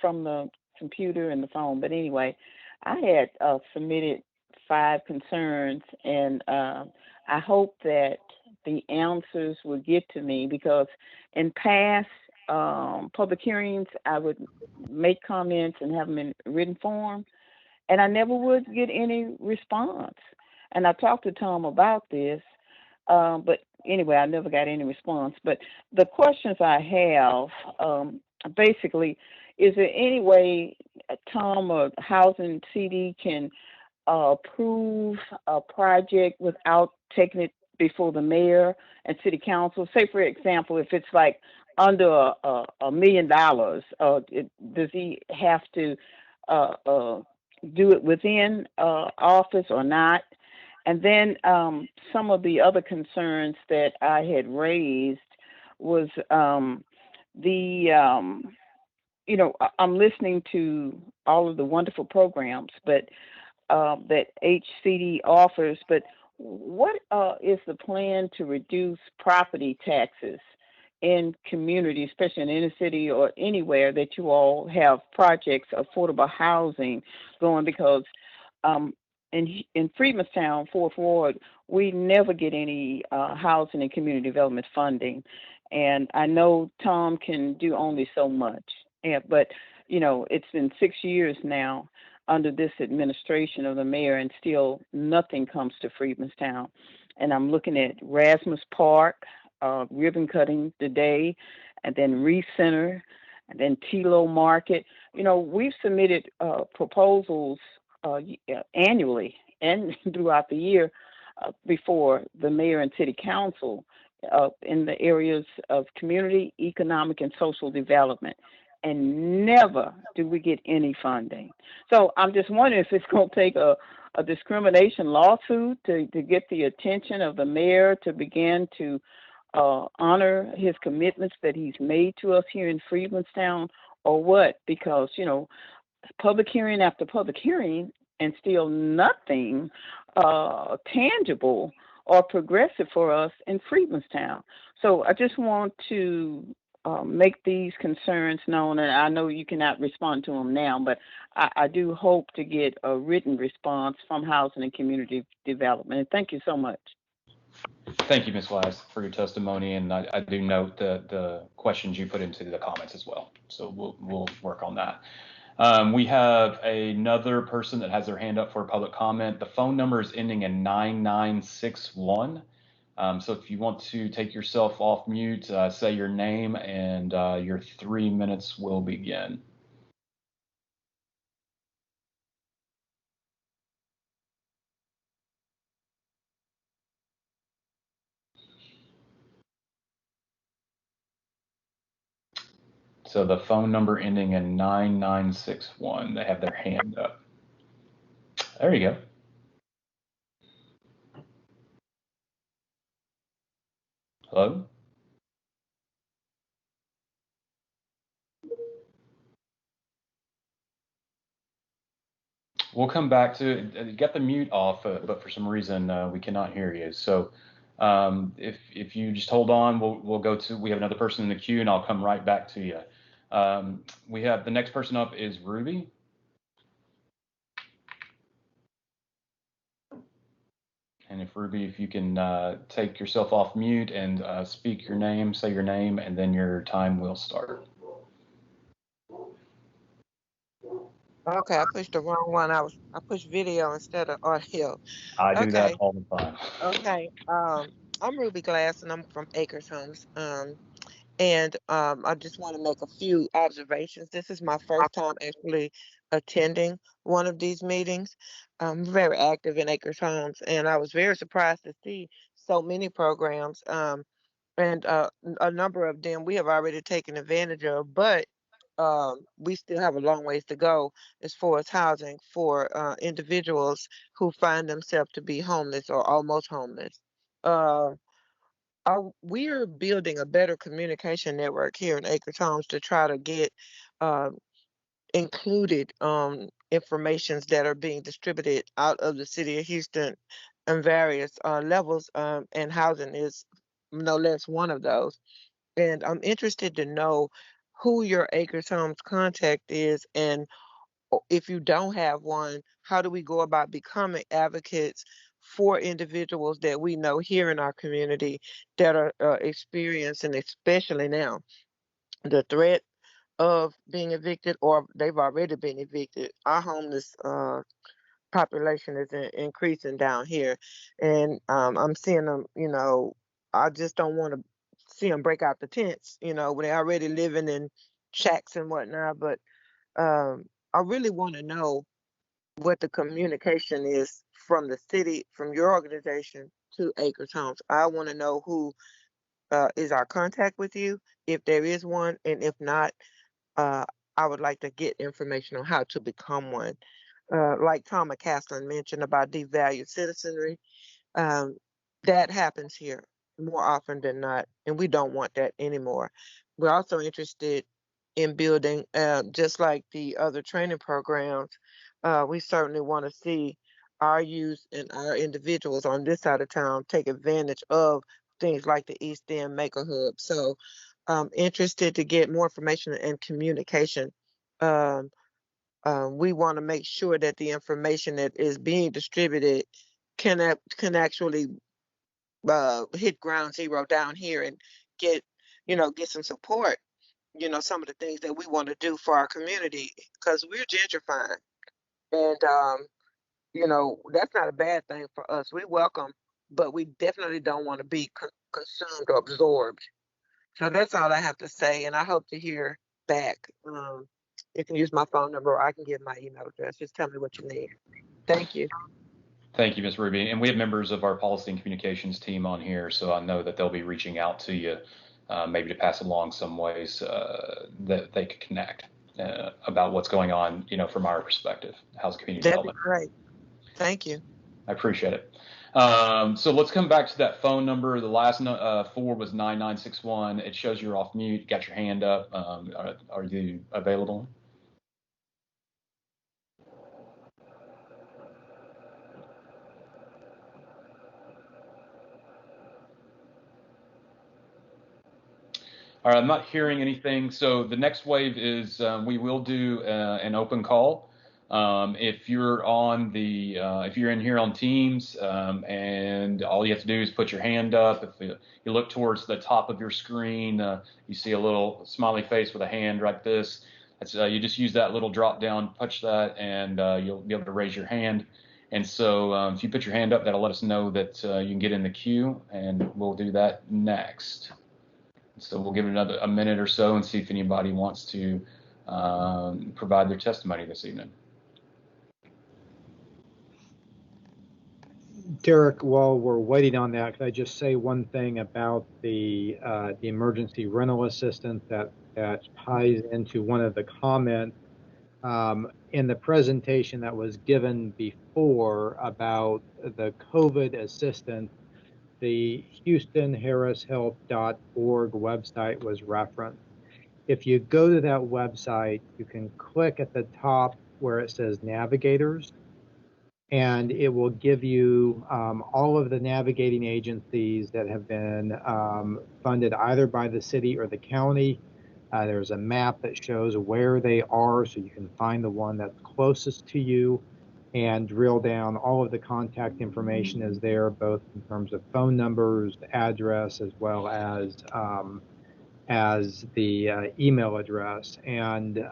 from the computer and the phone. But anyway, I had submitted 5 concerns, and I hope that the answers will get to me, because in past public hearings, I would make comments and have them in written form, and I never would get any response. And I talked to Tom about this, but anyway, I never got any response. But the questions I have, basically, is there any way Tom or Housing CD can approve a project without taking it before the mayor and city council? Say, for example, if it's like under $1 million, does he have to do it within office or not? And then some of the other concerns that I had raised was I'm listening to all of the wonderful programs, but that HCD offers. But what is the plan to reduce property taxes in communities, especially in the inner city or anywhere that you all have projects, affordable housing going? Because in Freemanstown, 4th Ward, we never get any housing and community development funding. And I know Tom can do only so much. But, it's been 6 years now under this administration of the mayor, and still nothing comes to Freemanstown. And I'm looking at Rasmus Park, ribbon cutting today, and then Reef Center, and then Tilo Market. We've submitted proposals annually and throughout the year before the mayor and city council in the areas of community, economic, and social development. And never do we get any funding. So I'm just wondering if it's going to take a discrimination lawsuit to get the attention of the mayor to begin to honor his commitments that he's made to us here in Freemanstown, or what? Because, public hearing after public hearing, and still nothing tangible or progressive for us in Freemanstown. So I just want to make these concerns known, and I know you cannot respond to them now, but I do hope to get a written response from Housing and Community Development. And thank you so much. Thank you, Ms. Wise, for your testimony, and I do note the questions you put into the comments as well. So we'll work on that. We have another person that has their hand up for a public comment. The phone number is ending in 9961. So if you want to take yourself off mute, say your name, and your 3 minutes will begin. So the phone number ending in 9961, they have their hand up. There you go. Hello? We'll come back to it. Get the mute off, but for some reason we cannot hear you. So if you just hold on, we have another person in the queue, and I'll come right back to you. We have the next person up is Ruby. And if Ruby, if you can take yourself off mute and speak your name, say your name, and then your time will start. Okay, I pushed the wrong one. I pushed video instead of audio. I do that Okay. all the time. Okay. I'm Ruby Glass, and I'm from Acres Homes. And I just want to make a few observations. This is my first time actually attending one of these meetings. I'm very active in Acres Homes, and I was very surprised to see so many programs, and a number of them we have already taken advantage of, but we still have a long ways to go as far as housing for individuals who find themselves to be homeless or almost homeless. Uh, we're building a better communication network here in Acres Homes to try to get uh, included informations that are being distributed out of the city of Houston and various levels, and housing is no less one of those. And I'm interested to know who your Acres Homes contact is, and if you don't have one, how do we go about becoming advocates for individuals that we know here in our community that are experiencing, especially now, the threat of being evicted or they've already been evicted. Our homeless population is increasing down here, and I'm seeing them. I just don't want to see them break out the tents. When they're already living in shacks and whatnot. But I really want to know what the communication is from the city, from your organization to Acres Homes. I want to know who is our contact with you, if there is one, and if not, uh, I would like to get information on how to become one. Like Tom McCaslin mentioned about devalued citizenry, um, that happens here more often than not, and we don't want that anymore. We're also interested in building, just like the other training programs, we certainly want to see our youth and our individuals on this side of town take advantage of things like the East End Maker Hub. So I'm interested to get more information and communication. Um, we want to make sure that the information that is being distributed can actually hit ground zero down here and get get some support. Some of the things that we want to do for our community because we're gentrifying, and that's not a bad thing for us. We welcome, but we definitely don't want to be consumed or absorbed. So that's all I have to say, and I hope to hear back. You can use my phone number, or I can give my email address. Just tell me what you need. Thank you. Thank you, Ms. Ruby. And we have members of our policy and communications team on here, so I know that they'll be reaching out to you, maybe to pass along some ways that they could connect about what's going on, from our perspective, how's community That'd be development. great. Thank you. I appreciate it. So let's come back to that phone number. The last four was 9961. It shows you're off mute. You got your hand up. Are you available? All right, I'm not hearing anything. So the next wave is we will do an open call. If you're if you're in here on Teams, and all you have to do is put your hand up. If you look towards the top of your screen, you see a little smiley face with a hand like this. That's, you just use that little drop down, touch that, and you'll be able to raise your hand. And so if you put your hand up, that'll let us know that you can get in the queue, and we'll do that next. So we'll give it a minute or so and see if anybody wants to provide their testimony this evening. Derek, while we're waiting on that, could I just say one thing about the emergency rental assistance that ties into one of the comments in the presentation that was given before about the COVID assistance. The HoustonHarrisHealth.org website was referenced. If you go to that website, you can click at the top where it says Navigators, and it will give you all of the navigating agencies that have been funded either by the city or the county. There's a map that shows where they are, so you can find the one that's closest to you and drill down. All of the contact information is there, both in terms of phone numbers, address, as well as the email address. And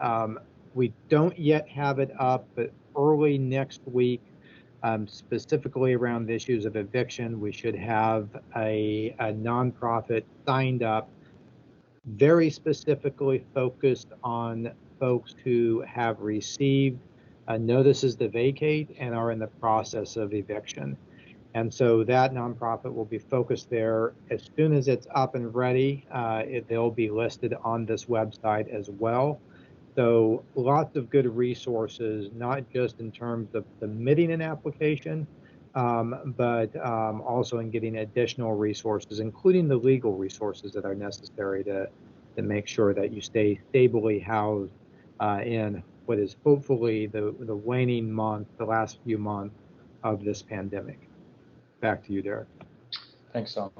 we don't yet have it up, but early next week, specifically around the issues of eviction, we should have a nonprofit signed up, very specifically focused on folks who have received notices to vacate and are in the process of eviction. And so that nonprofit will be focused there. As soon as it's up and ready, they'll be listed on this website as well. So lots of good resources, not just in terms of submitting an application, but also in getting additional resources, including the legal resources that are necessary to make sure that you stay stably housed in what is hopefully the waning month, the last few months of this pandemic. Back to you, Derek. Thanks, Tom.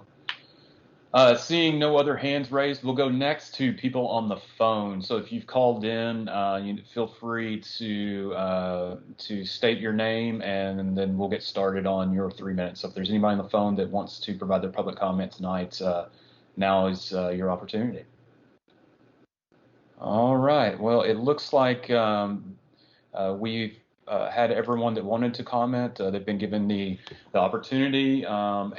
Seeing no other hands raised, we'll go next to people on the phone. So if you've called in, you feel free to state your name, and then we'll get started on your 3 minutes. So if there's anybody on the phone that wants to provide their public comment tonight, now is your opportunity. All right. Well, it looks like we've had everyone that wanted to comment. They've been given the opportunity, so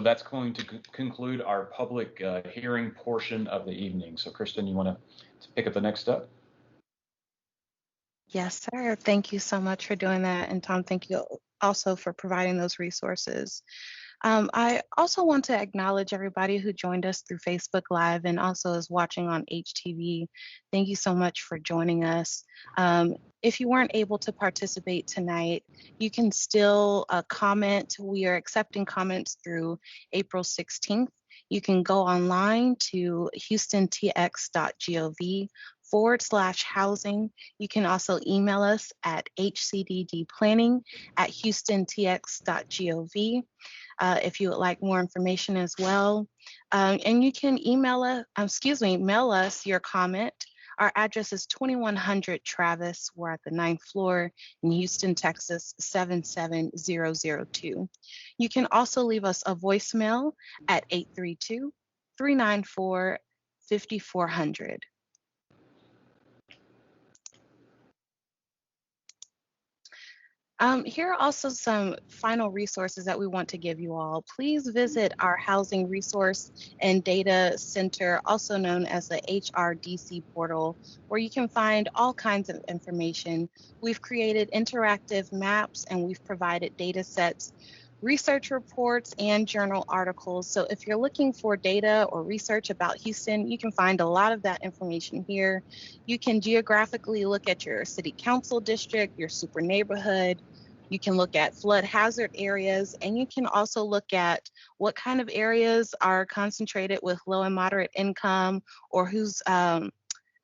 that's going to conclude our public hearing portion of the evening. So, Kristen, you want to pick up the next step? Yes, sir. Thank you so much for doing that. And Tom, thank you also for providing those resources. I also want to acknowledge everybody who joined us through Facebook Live and also is watching on HTV. Thank you so much for joining us. If you weren't able to participate tonight, you can still comment. We are accepting comments through April 16th. You can go online to houstontx.gov/housing. You can also email us at hcddplanning@houstontx.gov. If you would like more information as well. And you can mail us your comment. Our address is 2100 Travis. We're at the 9th floor in Houston, Texas, 77002. You can also leave us a voicemail at 832-394-5400. Here are also some final resources that we want to give you all. Please visit our Housing Resource and Data Center, also known as the HRDC portal, where you can find all kinds of information. We've created interactive maps and we've provided data sets, research reports, and journal articles. So if you're looking for data or research about Houston, you can find a lot of that information here. You can geographically look at your city council district, your super neighborhood. You can look at flood hazard areas, and you can also look at what kind of areas are concentrated with low and moderate income, or who's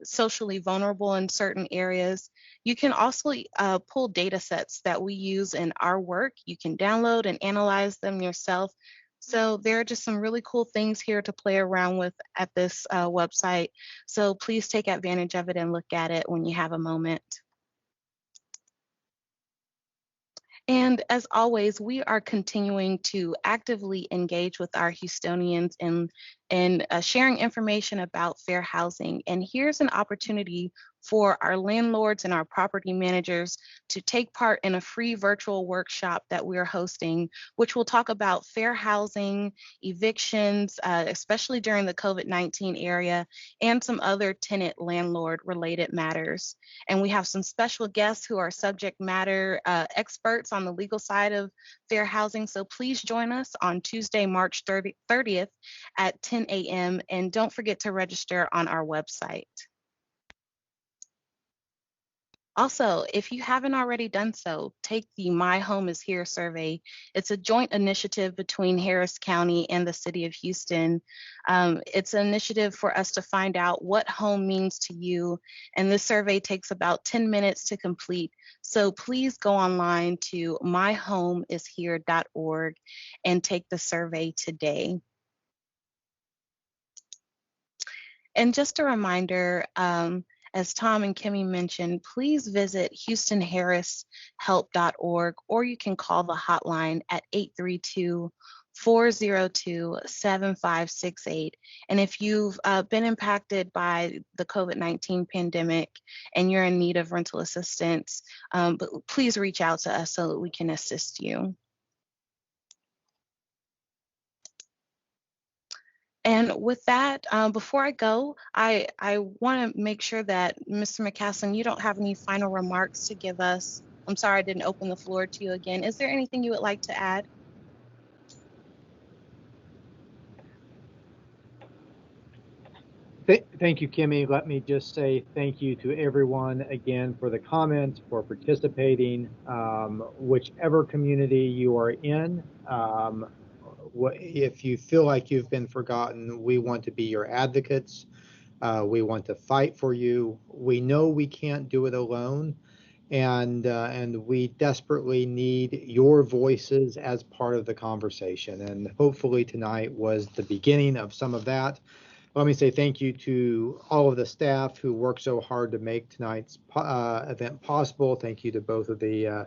socially vulnerable in certain areas. You can also pull data sets that we use in our work. You can download and analyze them yourself. So there are just some really cool things here to play around with at this website. So please take advantage of it and look at it when you have a moment. And as always, we are continuing to actively engage with our Houstonians in sharing information about fair housing. And here's an opportunity for our landlords and our property managers to take part in a free virtual workshop that we're hosting, which will talk about fair housing, evictions, especially during the COVID-19 era, and some other tenant landlord related matters. And we have some special guests who are subject matter experts on the legal side of fair housing. So please join us on Tuesday, March 30th at 10 a.m. And don't forget to register on our website. Also, if you haven't already done so, take the My Home is Here survey. It's a joint initiative between Harris County and the City of Houston. It's an initiative for us to find out what home means to you, and this survey takes about 10 minutes to complete. So please go online to myhomeishere.org and take the survey today. And just a reminder, as Tom and Kimmy mentioned, please visit HoustonHarrisHelp.org, or you can call the hotline at 832-402-7568. And if you've been impacted by the COVID-19 pandemic and you're in need of rental assistance, but please reach out to us so that we can assist you. And with that, before I go, I want to make sure that Mr. McCaslin, you don't have any final remarks to give us. I'm sorry I didn't open the floor to you again. Is there anything you would like to add? Thank you, Kimmy. Let me just say thank you to everyone again for the comments, for participating. Whichever community you are in, if you feel like you've been forgotten, we want to be your advocates. We want to fight for you. We know we can't do it alone, and we desperately need your voices as part of the conversation. And hopefully tonight was the beginning of some of that. Let me say thank you to all of the staff who worked so hard to make tonight's event possible. Thank you to both of the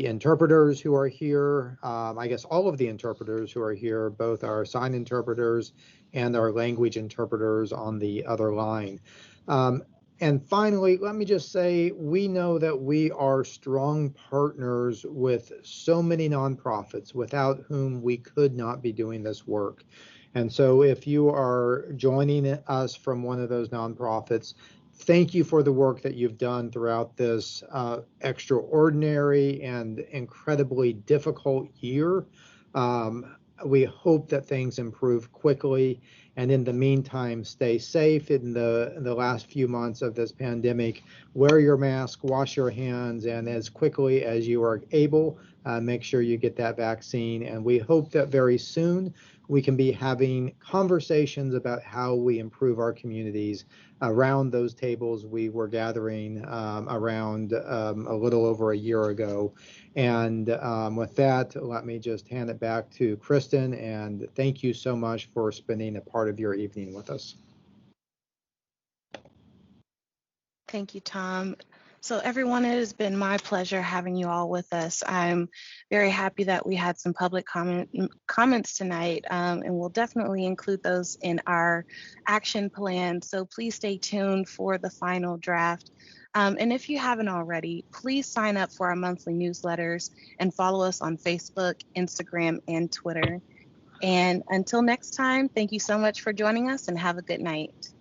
interpreters who are here. I guess all of the interpreters who are here, both our sign interpreters and our language interpreters on the other line. And finally, let me just say, we know that we are strong partners with so many nonprofits without whom we could not be doing this work. And so if you are joining us from one of those nonprofits, thank you for the work that you've done throughout this extraordinary and incredibly difficult year. We hope that things improve quickly. And in the meantime, stay safe in the last few months of this pandemic. Wear your mask, wash your hands, and as quickly as you are able, make sure you get that vaccine. And we hope that very soon we can be having conversations about how we improve our communities around those tables we were gathering around a little over a year ago. And with that, let me just hand it back to Kristen, and thank you so much for spending a part of your evening with us. Thank you, Tom. So everyone, it has been my pleasure having you all with us. I'm very happy that we had some public comments tonight, and we'll definitely include those in our action plan. So please stay tuned for the final draft. And if you haven't already, please sign up for our monthly newsletters and follow us on Facebook, Instagram, and Twitter. And until next time, thank you so much for joining us and have a good night.